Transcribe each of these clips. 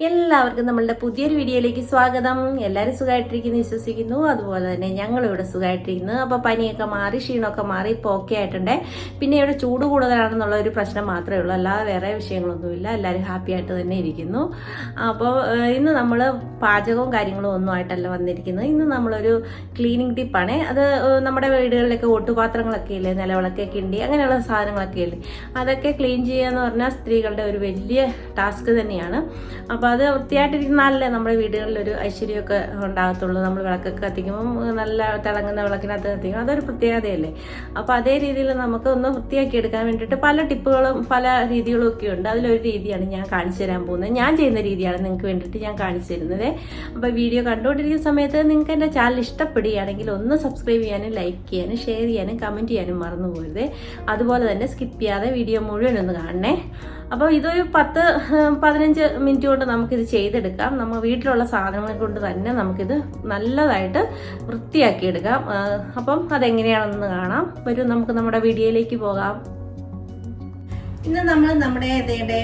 എല്ലാവർക്കും നമ്മളുടെ പുതിയൊരു വീഡിയോയിലേക്ക് സ്വാഗതം. എല്ലാവരും സുഖമായിട്ടിരിക്കുന്നു വിശ്വസിക്കുന്നു. അതുപോലെ തന്നെ ഞങ്ങളിവിടെ സുഖമായിട്ടിരിക്കുന്നു. അപ്പോൾ പനിയൊക്കെ മാറി ക്ഷീണമൊക്കെ മാറി ഇപ്പോൾ ഓക്കെ ആയിട്ടുണ്ട്. പിന്നെ ഇവിടെ ചൂട് കൂടുതലാണെന്നുള്ള ഒരു പ്രശ്നം മാത്രമേ ഉള്ളൂ, അല്ലാതെ വേറെ വിഷയങ്ങളൊന്നുമില്ല. എല്ലാവരും ഹാപ്പി ആയിട്ട് തന്നെ ഇരിക്കുന്നു. അപ്പോൾ ഇന്ന് നമ്മൾ പാചകവും കാര്യങ്ങളും ഒന്നും ആയിട്ടല്ല വന്നിരിക്കുന്നത്. ഇന്ന് നമ്മളൊരു ക്ലീനിങ് ടിപ്പാണ്. അത് നമ്മുടെ വീടുകളിലൊക്കെ ഒട്ടുപാത്രങ്ങളൊക്കെ ഇല്ലേ, നിലവിളക്കെ കിണ്ടി അങ്ങനെയുള്ള സാധനങ്ങളൊക്കെ ഇല്ലേ, അതൊക്കെ ക്ലീൻ ചെയ്യുക എന്ന് പറഞ്ഞാൽ സ്ത്രീകളുടെ ഒരു വലിയ ടാസ്ക് തന്നെയാണ്. അപ്പോൾ അത് വൃത്തിയായിട്ടിരിക്കുന്നാലല്ലേ നമ്മുടെ വീടുകളിലൊരു ഐശ്വര്യമൊക്കെ ഉണ്ടാകത്തുള്ളൂ. നമ്മൾ വിളക്കൊക്കെ കത്തിക്കുമ്പം നല്ല തിളങ്ങുന്ന വിളക്കിനകത്ത് കത്തിക്കും, അതൊരു പ്രത്യേകതയല്ലേ. അപ്പോൾ അതേ രീതിയിൽ നമുക്ക് ഒന്ന് വൃത്തിയാക്കി എടുക്കാൻ വേണ്ടിയിട്ട് പല ടിപ്പുകളും പല രീതികളും ഒക്കെ ഉണ്ട്. അതിലൊരു രീതിയാണ് ഞാൻ കാണിച്ചു തരാൻ പോകുന്നത്. ഞാൻ ചെയ്യുന്ന രീതിയാണ് നിങ്ങൾക്ക് വേണ്ടിയിട്ട് ഞാൻ കാണിച്ചു തരുന്നത്. അപ്പോൾ വീഡിയോ കണ്ടുകൊണ്ടിരിക്കുന്ന സമയത്ത് നിങ്ങൾക്ക് എൻ്റെ ചാനൽ ഇഷ്ടപ്പെടുകയാണെങ്കിൽ ഒന്ന് സബ്സ്ക്രൈബ് ചെയ്യാനും ലൈക്ക് ചെയ്യാനും ഷെയർ ചെയ്യാനും കമൻറ്റ് ചെയ്യാനും മറന്നു പോകരുത്. അതുപോലെ തന്നെ സ്കിപ്പ് ചെയ്യാതെ വീഡിയോ മുഴുവനൊന്ന് കാണണേ. അപ്പോൾ ഇതൊരു 10-15 മിനിറ്റ് കൊണ്ട് നമുക്കിത് ചെയ്തെടുക്കാം. നമ്മൾ വീട്ടിലുള്ള സാധനങ്ങൾ കൊണ്ട് തന്നെ നമുക്കിത് നല്ലതായിട്ട് വൃത്തിയാക്കിയെടുക്കാം. അപ്പം അതെങ്ങനെയാണെന്ന് കാണാം. വരും, നമുക്ക് നമ്മുടെ വീഡിയോയിലേക്ക് പോകാം. ഇന്ന് നമ്മൾ നമ്മുടെ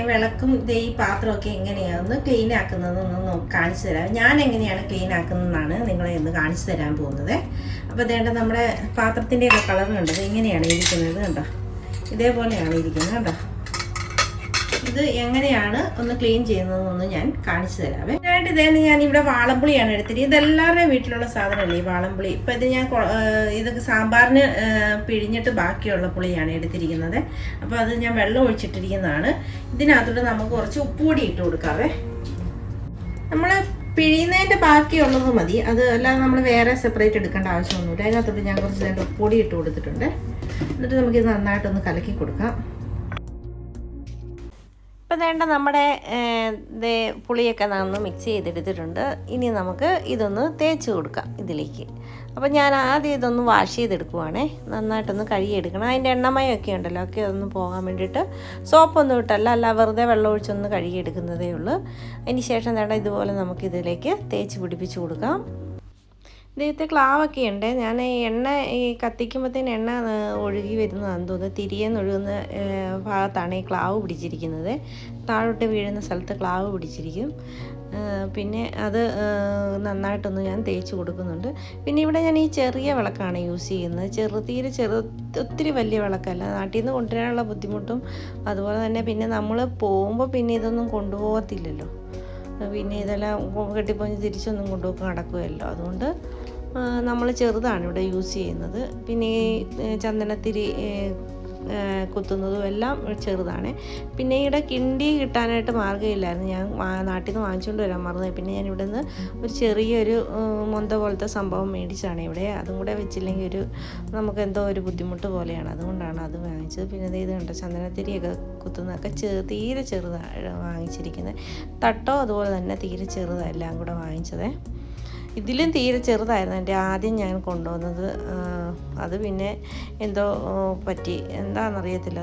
വിളക്കും ഈ പാത്രമൊക്കെ എങ്ങനെയാണെന്ന് ക്ലീൻ ആക്കുന്നതെന്ന് കാണിച്ചു തരാം. ഞാൻ എങ്ങനെയാണ് ക്ലീൻ ആക്കുന്നതെന്നാണ് നിങ്ങളെ ഇന്ന് കാണിച്ചു തരാൻ പോകുന്നത്. അപ്പോൾ നമ്മുടെ പാത്രത്തിൻ്റെ കളർ കണ്ടത് ഇങ്ങനെയാണ് ഇരിക്കുന്നത് കണ്ടോ, ഇതേപോലെയാണ് ഇരിക്കുന്നത് കണ്ടോ. ഇത് എങ്ങനെയാണ് ഒന്ന് ക്ലീൻ ചെയ്യുന്നതെന്നൊന്ന് ഞാൻ കാണിച്ചു തരാവേ. ഇതിനായിട്ട് ഞാൻ ഇവിടെ വാളംപുളിയാണ് എടുത്തിട്ട്, ഇതെല്ലാവരുടെയും വീട്ടിലുള്ള സാധനമല്ലേ ഈ വാളംപുളി. ഇപ്പം ഇത് ഞാൻ ഇതൊക്കെ സാമ്പാറിന് പിഴിഞ്ഞിട്ട് ബാക്കിയുള്ള പുളിയാണ് എടുത്തിരിക്കുന്നത്. അപ്പോൾ അത് ഞാൻ വെള്ളം ഒഴിച്ചിട്ടിരിക്കുന്നതാണ്. ഇതിനകത്തോട്ട് നമുക്ക് കുറച്ച് ഉപ്പുപൊടി ഇട്ട് കൊടുക്കാവേ. നമ്മൾ പിഴിയുന്നതിൻ്റെ ബാക്കിയുള്ളത് മതി, അത് അല്ലാതെ നമ്മൾ വേറെ സെപ്പറേറ്റ് എടുക്കേണ്ട ആവശ്യമൊന്നുമില്ല. അതിനകത്തോട്ട് ഞാൻ കുറച്ച് ഉപ്പുപൊടി ഇട്ട് കൊടുത്തിട്ടുണ്ട്. എന്നിട്ട് നമുക്കിത് നന്നായിട്ടൊന്ന് കലക്കി കൊടുക്കാം. ഇപ്പം നമ്മുടെ പുളിയൊക്കെ നന്ന് മിക്സ് ചെയ്തെടുത്തിട്ടുണ്ട്. ഇനി നമുക്ക് ഇതൊന്ന് തേച്ച് കൊടുക്കാം ഇതിലേക്ക്. അപ്പോൾ ഞാൻ ആദ്യം ഇതൊന്ന് വാഷ് ചെയ്തെടുക്കുവാണേ. നന്നായിട്ടൊന്ന് കഴുകിയെടുക്കണം. അതിൻ്റെ എണ്ണമയമൊക്കെ ഉണ്ടല്ലോ, ഒക്കെ ഒന്ന് പോകാൻ വേണ്ടിയിട്ട് സോപ്പൊന്നും ഇട്ടല്ല, അല്ല വെറുതെ വെള്ളം ഒഴിച്ചൊന്ന് കഴുകിയെടുക്കുന്നതേ ഉള്ളൂ. അതിന് ശേഷം ഇതുപോലെ നമുക്കിതിലേക്ക് തേച്ച് പിടിപ്പിച്ച് കൊടുക്കാം. ഇതിലത്തെ ക്ലാവൊക്കെ ഉണ്ട്. ഞാൻ എണ്ണ കത്തിക്കുമ്പോഴത്തേന് എണ്ണ ഒഴുകി വരുന്നതാണെന്ന് തോന്നുന്നു. തിരിയെന്ന് ഒഴുകുന്ന ഭാഗത്താണ് ഈ ക്ലാവ് പിടിച്ചിരിക്കുന്നത്. താഴോട്ട് വീഴുന്ന സ്ഥലത്ത് ക്ലാവ് പിടിച്ചിരിക്കും. പിന്നെ അത് നന്നായിട്ടൊന്ന് ഞാൻ തേച്ച് കൊടുക്കുന്നുണ്ട്. പിന്നെ ഇവിടെ ഞാൻ ഈ ചെറിയ വിളക്കാണ് യൂസ് ചെയ്യുന്നത്. തീരെ ഒത്തിരി വലിയ വിളക്കല്ല. നാട്ടിൽ നിന്ന് കൊണ്ടുവരാനുള്ള ബുദ്ധിമുട്ടും അതുപോലെ തന്നെ പിന്നെ നമ്മൾ പോകുമ്പോൾ പിന്നെ ഇതൊന്നും കൊണ്ടുപോകത്തില്ലല്ലോ. പിന്നെ ഇതെല്ലാം കെട്ടിപ്പൊഞ്ഞ് തിരിച്ചൊന്നും കൊണ്ടുപോയി നടക്കുമല്ലോ. അതുകൊണ്ട് നമ്മൾ ചെറുതാണ് ഇവിടെ യൂസ് ചെയ്യുന്നത്. പിന്നെ ഈ ചന്ദനത്തിരി കുത്തുന്നതും എല്ലാം ചെറുതാണ്. പിന്നെ ഇവിടെ കിണ്ടി കിട്ടാനായിട്ട് മാർഗ്ഗമില്ലായിരുന്നു. ഞാൻ നാട്ടിൽ നിന്ന് വാങ്ങിച്ചുകൊണ്ട് വരാൻ മറന്നു. പിന്നെ ഞാൻ ഇവിടെ നിന്ന് ഒരു ചെറിയൊരു മൊന്ത പോലത്തെ സംഭവം മേടിച്ചാണ് ഇവിടെ. അതും കൂടെ വെച്ചില്ലെങ്കിൽ നമുക്ക് എന്തോ ഒരു ബുദ്ധിമുട്ട് പോലെയാണ്. അതുകൊണ്ടാണ് അത് വാങ്ങിച്ചത്. പിന്നെ ഇത് കണ്ടോ, ചന്ദനത്തിരിയൊക്കെ കുത്തുന്നതൊക്കെ തീരെ ചെറുതാണ് വാങ്ങിച്ചിരിക്കുന്നത്. തട്ടോ അതുപോലെ തന്നെ തീരെ ചെറുതാണ് എല്ലാം കൂടെ വാങ്ങിച്ചത്. ഇതിലും തീരെ ചെറുതായിരുന്നു എൻ്റെ ആദ്യം ഞാൻ കൊണ്ടുവന്നത്. അത് പിന്നെ എന്തോ പറ്റി എന്താണെന്നറിയത്തില്ല.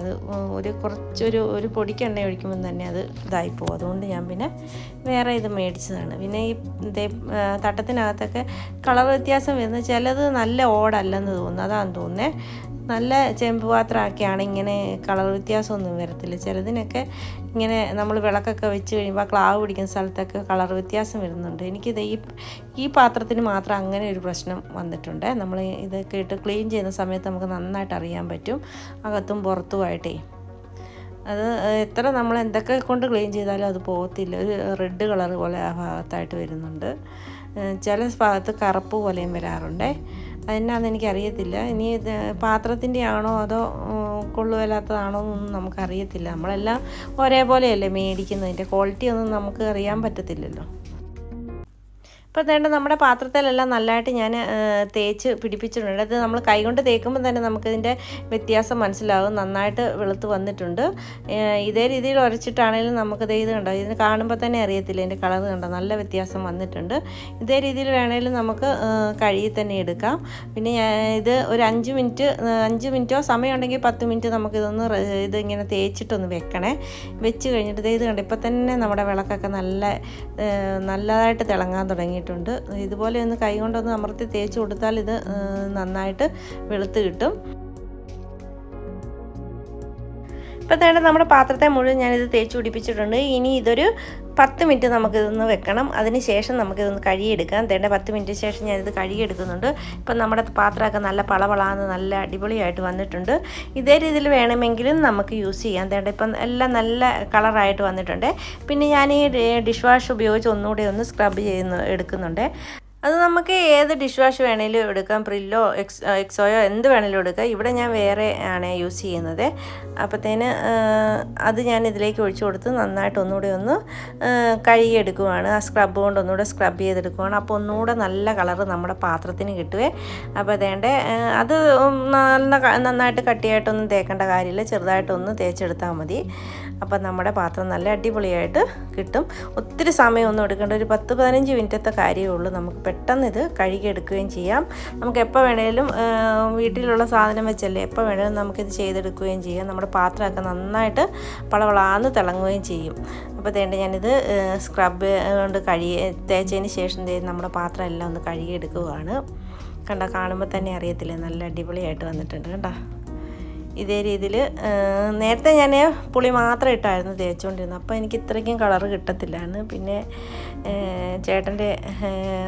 അത് കുറച്ചൊരു പൊടിക്ക് എണ്ണ ഒഴിക്കുമ്പോൾ തന്നെ അത് ഇതായിപ്പോവും. അതുകൊണ്ട് ഞാൻ പിന്നെ വേറെ ഇത് മേടിച്ചതാണ്. പിന്നെ ഈ തട്ടത്തിനകത്തൊക്കെ കളർ വ്യത്യാസം വരുന്നത് ചിലത് നല്ല ഓടല്ലെന്ന് തോന്നുന്നു, അതാണെന്ന് തോന്നുന്നത്. നല്ല ചെമ്പ് പാത്രമൊക്കെയാണ് ഇങ്ങനെ കളർ വ്യത്യാസമൊന്നും വരത്തില്ല. ചിലതിനൊക്കെ ഇങ്ങനെ നമ്മൾ വിളക്കൊക്കെ വെച്ച് കഴിയുമ്പോൾ ക്ലാവ് പിടിക്കുന്ന സ്ഥലത്തൊക്കെ കളർ വ്യത്യാസം വരുന്നുണ്ട്. എനിക്കിത് ഈ പാത്രത്തിന് മാത്രം അങ്ങനെ ഒരു പ്രശ്നം വന്നിട്ടുണ്ട്. നമ്മൾ ഇതൊക്കെ ഇട്ട് ക്ലീൻ ചെയ്യുന്ന സമയത്ത് നമുക്ക് നന്നായിട്ട് അറിയാൻ പറ്റും, അകത്തും പുറത്തുമായിട്ടേ. അത് എത്ര നമ്മൾ എന്തൊക്കെ കൊണ്ട് ക്ലീൻ ചെയ്താലും അത് പോകത്തില്ല. ഒരു റെഡ് കളർ പോലെ ആ ഭാഗത്തായിട്ട് വരുന്നുണ്ട്. ചില ഭാഗത്ത് കറുപ്പ് പോലെയും വരാറുണ്ട്. അതെന്നാന്ന് എനിക്കറിയത്തില്ല. ഇനി പാത്രത്തിൻ്റെ ആണോ അതോ കൊള്ളുവല്ലാത്തതാണോ എന്നൊന്നും നമുക്കറിയത്തില്ല. നമ്മളെല്ലാം ഒരേപോലെയല്ലേ മേടിക്കുന്നതിൻ്റെ ക്വാളിറ്റി ഒന്നും നമുക്ക് അറിയാൻ പറ്റത്തില്ലല്ലോ. ഇപ്പോൾ നമ്മുടെ പാത്രത്തിലെല്ലാം നല്ലതായിട്ട് ഞാൻ തേച്ച് പിടിപ്പിച്ചിട്ടുണ്ട്. അത് നമ്മൾ കൈകൊണ്ട് തേക്കുമ്പോൾ തന്നെ നമുക്കിതിൻ്റെ വ്യത്യാസം മനസ്സിലാകും. നന്നായിട്ട് വെളുത്ത് വന്നിട്ടുണ്ട്. ഇതേ രീതിയിൽ ഉരച്ചിട്ടാണെങ്കിലും നമുക്കത് ഇത് കണ്ടോ, ഇതിന് കാണുമ്പോൾ തന്നെ അറിയത്തില്ല ഇതിൻ്റെ കളർ കണ്ടോ, നല്ല വ്യത്യാസം വന്നിട്ടുണ്ട്. ഇതേ രീതിയിൽ വേണമെങ്കിലും നമുക്ക് കഴുകി തന്നെ എടുക്കാം. പിന്നെ ഇത് ഒരു 5 മിനിറ്റോ സമയമുണ്ടെങ്കിൽ 10 മിനിറ്റ് നമുക്കിതൊന്ന് ഇതിങ്ങനെ തേച്ചിട്ടൊന്ന് വെക്കണേ. വെച്ച് കഴിഞ്ഞിട്ട് ഇത് കണ്ടോ, ഇപ്പോൾ തന്നെ നമ്മുടെ വിളക്കൊക്കെ നല്ലതായിട്ട് തിളങ്ങാൻ തുടങ്ങി. ഇതുപോലെ ഒന്ന് കൈ കൊണ്ടൊന്ന് അമർത്തി തേച്ച് കൊടുത്താൽ ഇത് നന്നായിട്ട് വെളുത്ത് കിട്ടും. ഇപ്പോൾ നമ്മുടെ പാത്രത്തെ മുഴുവൻ ഞാനിത് തേച്ച് പിടിപ്പിച്ചിട്ടുണ്ട്. ഇനി ഇതൊരു 10 മിനിറ്റ് നമുക്കിതൊന്ന് വെക്കണം. അതിന് ശേഷം നമുക്കിതൊന്ന് കഴുകിയെടുക്കാം. 10 മിനിറ്റ് ശേഷം ഞാനിത് കഴുകിയെടുക്കുന്നുണ്ട്. ഇപ്പം നമ്മുടെ പാത്രമൊക്കെ നല്ല പളപളാന്ന് നല്ല അടിപൊളിയായിട്ട് വന്നിട്ടുണ്ട്. ഇതേ രീതിയിൽ വേണമെങ്കിലും നമുക്ക് യൂസ് ചെയ്യാം. ഇപ്പം എല്ലാം നല്ല കളറായിട്ട് വന്നിട്ടുണ്ട്. പിന്നെ ഞാൻ ഈ ഡിഷ് വാഷ് ഉപയോഗിച്ച് ഒന്നുകൂടി ഒന്ന് സ്ക്രബ് എടുക്കുന്നുണ്ട്. അത് നമുക്ക് ഏത് ഡിഷ് വാഷ് വേണേലും എടുക്കാം. പ്രില്ലോ എക്സോയോ എന്ത് വേണേലും എടുക്കാം. ഇവിടെ ഞാൻ വേറെ ആണ് യൂസ് ചെയ്യുന്നത്. അപ്പോഴത്തേന് അത് ഞാൻ ഇതിലേക്ക് ഒഴിച്ചു കൊടുത്ത് നന്നായിട്ട് ഒന്നുകൂടി ഒന്ന് കഴുകിയെടുക്കുവാണ്. ആ സ്ക്രബ് കൊണ്ട് ഒന്നുകൂടെ സ്ക്രബ് ചെയ്തെടുക്കുവാണ്. അപ്പോൾ ഒന്നുകൂടെ നല്ല കളറ് നമ്മുടെ പാത്രത്തിന് കിട്ടുവേ. അപ്പോൾ അത് നന്നായിട്ട് കട്ടിയായിട്ടൊന്നും തേക്കേണ്ട കാര്യമില്ല. ചെറുതായിട്ടൊന്ന് തേച്ചെടുത്താൽ മതി. അപ്പം നമ്മുടെ പാത്രം നല്ല അടിപൊളിയായിട്ട് കിട്ടും. ഒത്തിരി സമയമൊന്നും എടുക്കേണ്ട, ഒരു 10-15 മിനിറ്റത്തെ കാര്യമേ ഉള്ളൂ. നമുക്ക് പെട്ടെന്ന് ഇത് കഴുകിയെടുക്കുകയും ചെയ്യാം. നമുക്ക് എപ്പോൾ വേണേലും വീട്ടിലുള്ള സാധനം വെച്ചല്ലേ എപ്പോൾ വേണേലും നമുക്കിത് ചെയ്തെടുക്കുകയും ചെയ്യാം. നമ്മുടെ പാത്രമൊക്കെ നന്നായിട്ട് പളവളാന്ന് തിളങ്ങുകയും ചെയ്യും. അപ്പോൾ ഞാനിത് സ്ക്രബ് കൊണ്ട് തേച്ചതിന് ശേഷം നമ്മുടെ പാത്രം എല്ലാം ഒന്ന് കഴുകിയെടുക്കുകയാണ്. കാണുമ്പോൾ തന്നെ അറിയത്തില്ലേ നല്ല അടിപൊളിയായിട്ട് വന്നിട്ടുണ്ട് കേട്ടോ. ഇതേ രീതിയിൽ നേരത്തെ ഞാൻ പുളി മാത്രം ഇട്ടായിരുന്നു തേച്ചുകൊണ്ടിരുന്നത്. അപ്പോൾ എനിക്ക് ഇത്രയ്ക്കും കളറ് കിട്ടത്തില്ലായിരുന്നു. പിന്നെ ചേട്ടൻ്റെ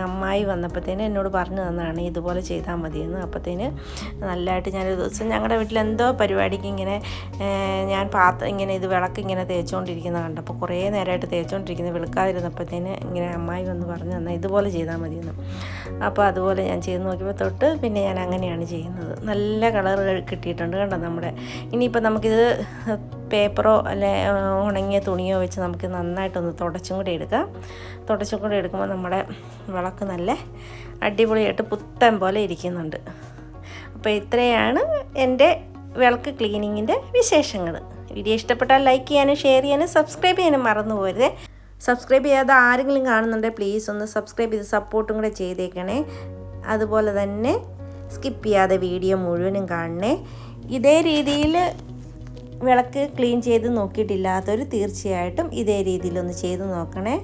അമ്മായി വന്നപ്പോഴത്തേന് എന്നോട് പറഞ്ഞു തന്നതാണ് ഇതുപോലെ ചെയ്താൽ മതിയെന്ന്. അപ്പോഴത്തേന് നല്ലതായിട്ട് ഞാനൊരു ദിവസം ഞങ്ങളുടെ വീട്ടിൽ എന്തോ പരിപാടിക്ക് ഇങ്ങനെ ഞാൻ ഇങ്ങനെ ഇത് വിളക്ക് ഇങ്ങനെ തേച്ചുകൊണ്ടിരിക്കുന്നത് കണ്ടപ്പോൾ കുറേ നേരമായിട്ട് തേച്ചുകൊണ്ടിരിക്കുന്നത് വെളുക്കാതിരുന്നപ്പോഴത്തേന് ഇങ്ങനെ അമ്മായി വന്ന് പറഞ്ഞു തന്നാൽ ഇതുപോലെ ചെയ്താൽ മതിയെന്ന്. അപ്പോൾ അതുപോലെ ഞാൻ ചെയ്ത് നോക്കിയപ്പോൾ തൊട്ട് പിന്നെ ഞാൻ അങ്ങനെയാണ് ചെയ്യുന്നത്. നല്ല കളർ കിട്ടിയിട്ടുണ്ട് കണ്ടോ നമ്മുടെ. ഇനിയിപ്പോൾ നമുക്കിത് പേപ്പറോ അല്ലെ ഉണങ്ങിയ തുണിയോ വെച്ച് നമുക്ക് നന്നായിട്ടൊന്ന് തുടച്ചും കൂടി എടുക്കുമ്പോൾ നമ്മുടെ വിളക്ക് നല്ല അടിപൊളിയായിട്ട് പുത്തൻ പോലെ ഇരിക്കുന്നുണ്ട്. അപ്പോൾ ഇത്രയാണ് എൻ്റെ വിളക്ക് ക്ലീനിങ്ങിൻ്റെ വിശേഷങ്ങൾ. വീഡിയോ ഇഷ്ടപ്പെട്ടാൽ ലൈക്ക് ചെയ്യാനും ഷെയർ ചെയ്യാനും സബ്സ്ക്രൈബ് ചെയ്യാനും മറന്നു പോരുതേ. സബ്സ്ക്രൈബ് ചെയ്യാതെ ആരെങ്കിലും കാണുന്നുണ്ടെങ്കിൽ പ്ലീസ് ഒന്ന് സബ്സ്ക്രൈബ് ചെയ്ത് സപ്പോർട്ടും കൂടെ ചെയ്തേക്കണേ. അതുപോലെ തന്നെ സ്കിപ്പ് ചെയ്യാതെ വീഡിയോ മുഴുവനും കാണണേ. ഇതേ രീതിയിൽ വിളക്ക് ക്ലീൻ ചെയ്ത് നോക്കിയിട്ടില്ലാത്തവർ തീർച്ചയായിട്ടും ഇതേ രീതിയിലൊന്ന് ചെയ്ത് നോക്കണേ.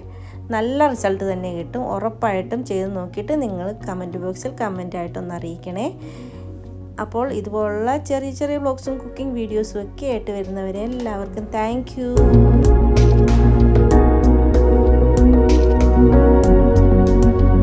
നല്ല റിസൾട്ട് തന്നെ കിട്ടും. ഉറപ്പായിട്ടും ചെയ്ത് നോക്കിയിട്ട് നിങ്ങൾ കമൻറ്റ് ബോക്സിൽ കമൻറ്റായിട്ടൊന്ന് അറിയിക്കണേ. അപ്പോൾ ഇതുപോലുള്ള ചെറിയ ചെറിയ വ്ളോഗ്സും കുക്കിംഗ് വീഡിയോസും ഒക്കെ ആയിട്ട് വരുന്നവരെ എല്ലാവർക്കും താങ്ക് യു.